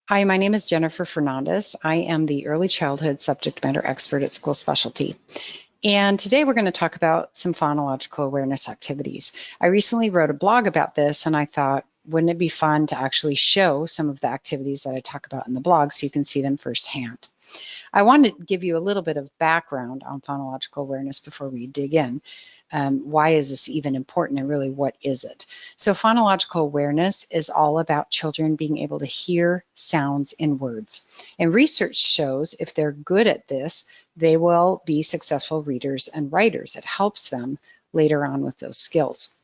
Hi, my name is Jennifer Fernandez. I am the early childhood subject matter expert at School Specialty. And today we're going to talk about some phonological awareness activities. I recently wrote a blog about this, and I thought, wouldn't it be fun to actually show some of the activities that I talk about in the blog so you can see them firsthand? I want to give you a little bit of background on phonological awareness before we dig in. Why is this even important, and really what is it? So phonological awareness is all about children being able to hear sounds in words. And research shows if they're good at this, they will be successful readers and writers. It helps them later on with those skills.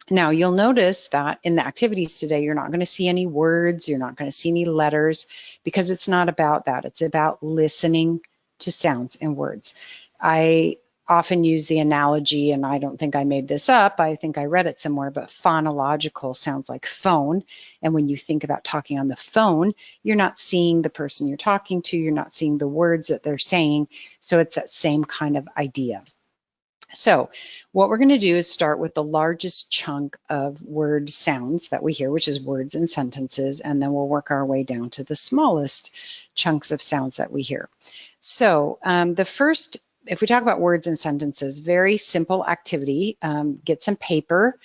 Now, you'll notice that in the activities today, you're not going to see any words, you're not going to see any letters, because it's not about that. It's about listening to sounds and words. I often use the analogy, and I don't think I made this up, I think I read it somewhere, but phonological sounds like phone. And when you think about talking on the phone, you're not seeing the person you're talking to, you're not seeing the words that they're saying. So it's that same kind of idea. So what we're going to do is start with the largest chunk of word sounds that we hear, which is words and sentences, and then we'll work our way down to the smallest chunks of sounds that we hear. So the first, if we talk about words and sentences, very simple activity. Get some paper.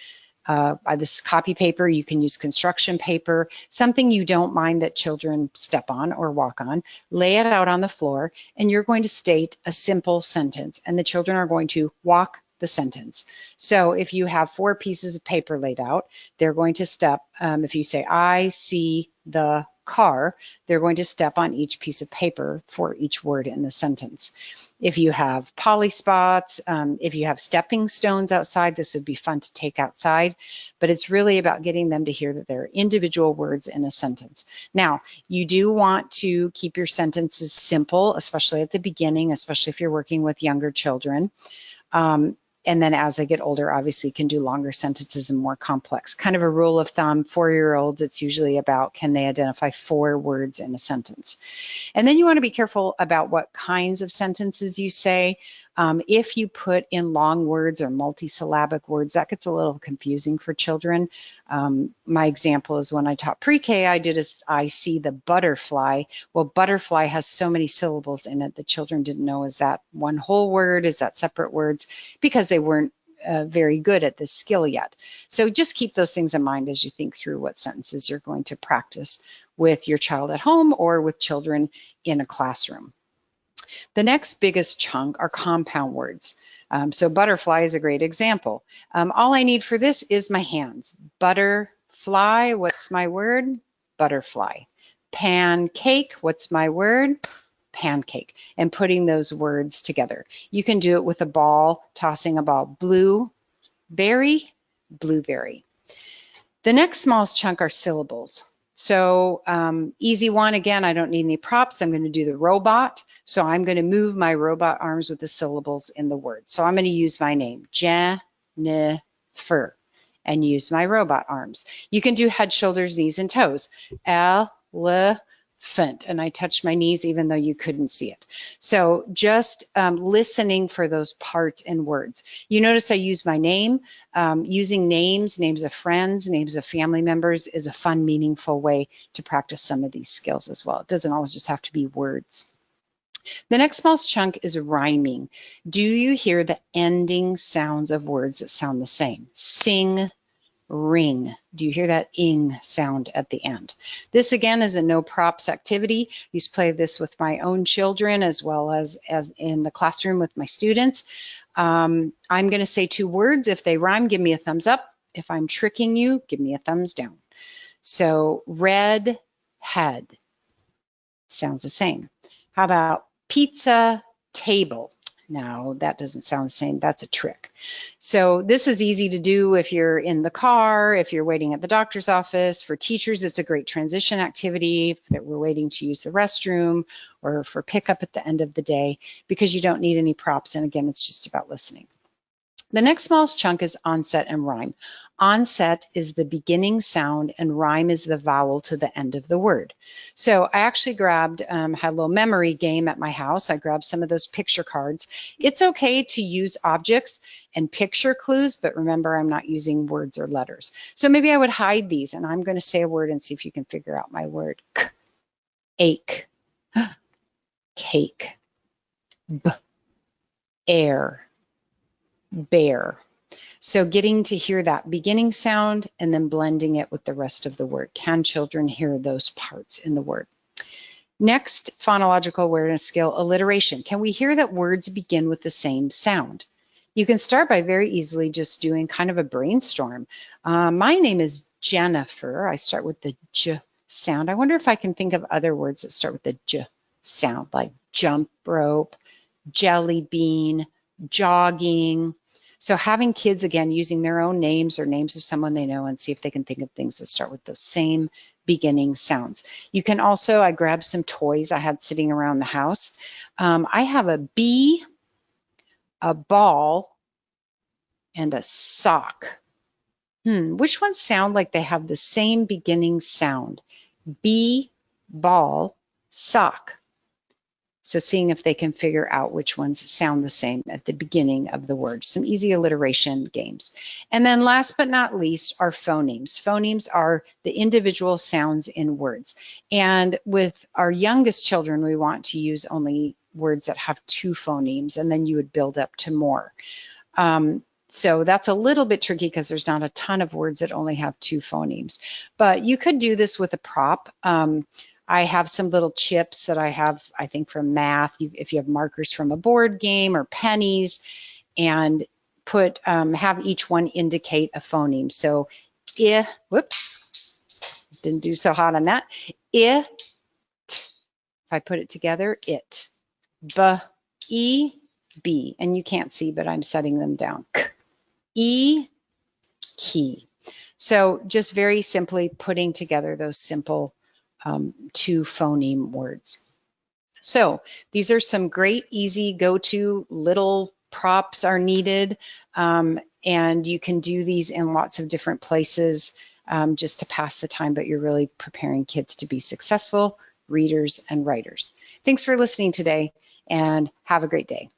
This copy paper, you can use construction paper, something you don't mind that children step on or walk on. Lay it out on the floor, and you're going to state a simple sentence, and the children are going to walk the sentence. So if you have 4 pieces of paper laid out, they're going to step, if you say, I see the car, they're going to step on each piece of paper for each word in the sentence. If you have poly spots, if you have stepping stones outside, this would be fun to take outside, but it's really about getting them to hear that there are individual words in a sentence. Now, you do want to keep your sentences simple, especially at the beginning, especially if you're working with younger children. And then as they get older, obviously can do longer sentences and more complex. Kind of a rule of thumb, 4-year-olds, it's usually about, can they identify 4 words in a sentence? And then you want to be careful about what kinds of sentences you say. If you put in long words or multisyllabic words, that gets a little confusing for children. My example is when I taught pre-K, I see the butterfly. Well, butterfly has so many syllables in it, the children didn't know, is that one whole word, is that separate words, because they weren't very good at this skill yet. So just keep those things in mind as you think through what sentences you're going to practice with your child at home or with children in a classroom. The next biggest chunk are compound words. So butterfly is a great example. All I need for this is my hands. Butterfly, what's my word? Butterfly. Pancake, what's my word? Pancake. And putting those words together. You can do it with a ball, tossing a ball. Blueberry, blueberry. The next smallest chunk are syllables. So easy one, again, I don't need any props. I'm going to do the robot. So I'm going to move my robot arms with the syllables in the word. So I'm going to use my name, Jennifer, and use my robot arms. You can do head, shoulders, knees, and toes. Elephant, and I touched my knees even though you couldn't see it. So just listening for those parts in words. You notice I use my name. Using names of friends, names of family members is a fun, meaningful way to practice some of these skills as well. It doesn't always just have to be words. The next smallest chunk is rhyming. Do you hear the ending sounds of words that sound the same? Sing, ring. Do you hear that ing sound at the end? This again is a no props activity. I used to play this with my own children as well as in the classroom with my students. I'm going to say 2 words. If they rhyme, give me a thumbs up. If I'm tricking you, give me a thumbs down. So red head sounds the same. How about pizza table? No, that doesn't sound the same. That's a trick. So this is easy to do if you're in the car, if you're waiting at the doctor's office. For teachers, it's a great transition activity if we're waiting to use the restroom or for pickup at the end of the day, because you don't need any props. And again, it's just about listening. The next smallest chunk is onset and rhyme. Onset is the beginning sound and rhyme is the vowel to the end of the word. So I actually had a little memory game at my house. I grabbed some of those picture cards. It's okay to use objects and picture clues, but remember, I'm not using words or letters. So maybe I would hide these, and I'm going to say a word and see if you can figure out my word. K. ache, cake, air, bear. So getting to hear that beginning sound and then blending it with the rest of the word. Can children hear those parts in the word? Next, phonological awareness skill, alliteration. Can we hear that words begin with the same sound? You can start by very easily just doing kind of a brainstorm. My name is Jennifer. I start with the J sound. I wonder if I can think of other words that start with the J sound, like jump rope, jelly bean, jogging. So having kids, again, using their own names or names of someone they know and see if they can think of things that start with those same beginning sounds. You can also, I grabbed some toys I had sitting around the house. I have a bee, a ball, and a sock. Which ones sound like they have the same beginning sound? Bee, ball, sock. So seeing if they can figure out which ones sound the same at the beginning of the word. Some easy alliteration games. And then last but not least are phonemes. Phonemes are the individual sounds in words. And with our youngest children, we want to use only words that have 2 phonemes, and then you would build up to more. So that's a little bit tricky because there's not a ton of words that only have 2 phonemes. But you could do this with a prop. I have some little chips that I have, I think, from math. If you have markers from a board game or pennies, and have each one indicate a phoneme. So, whoops, didn't do so hot on that. If I put it together, it. B, and you can't see, but I'm setting them down. Key. So just very simply putting together those simple 2 phoneme words. So these are some great, easy go-to little props are needed. And you can do these in lots of different places just to pass the time, but you're really preparing kids to be successful readers and writers. Thanks for listening today, and have a great day.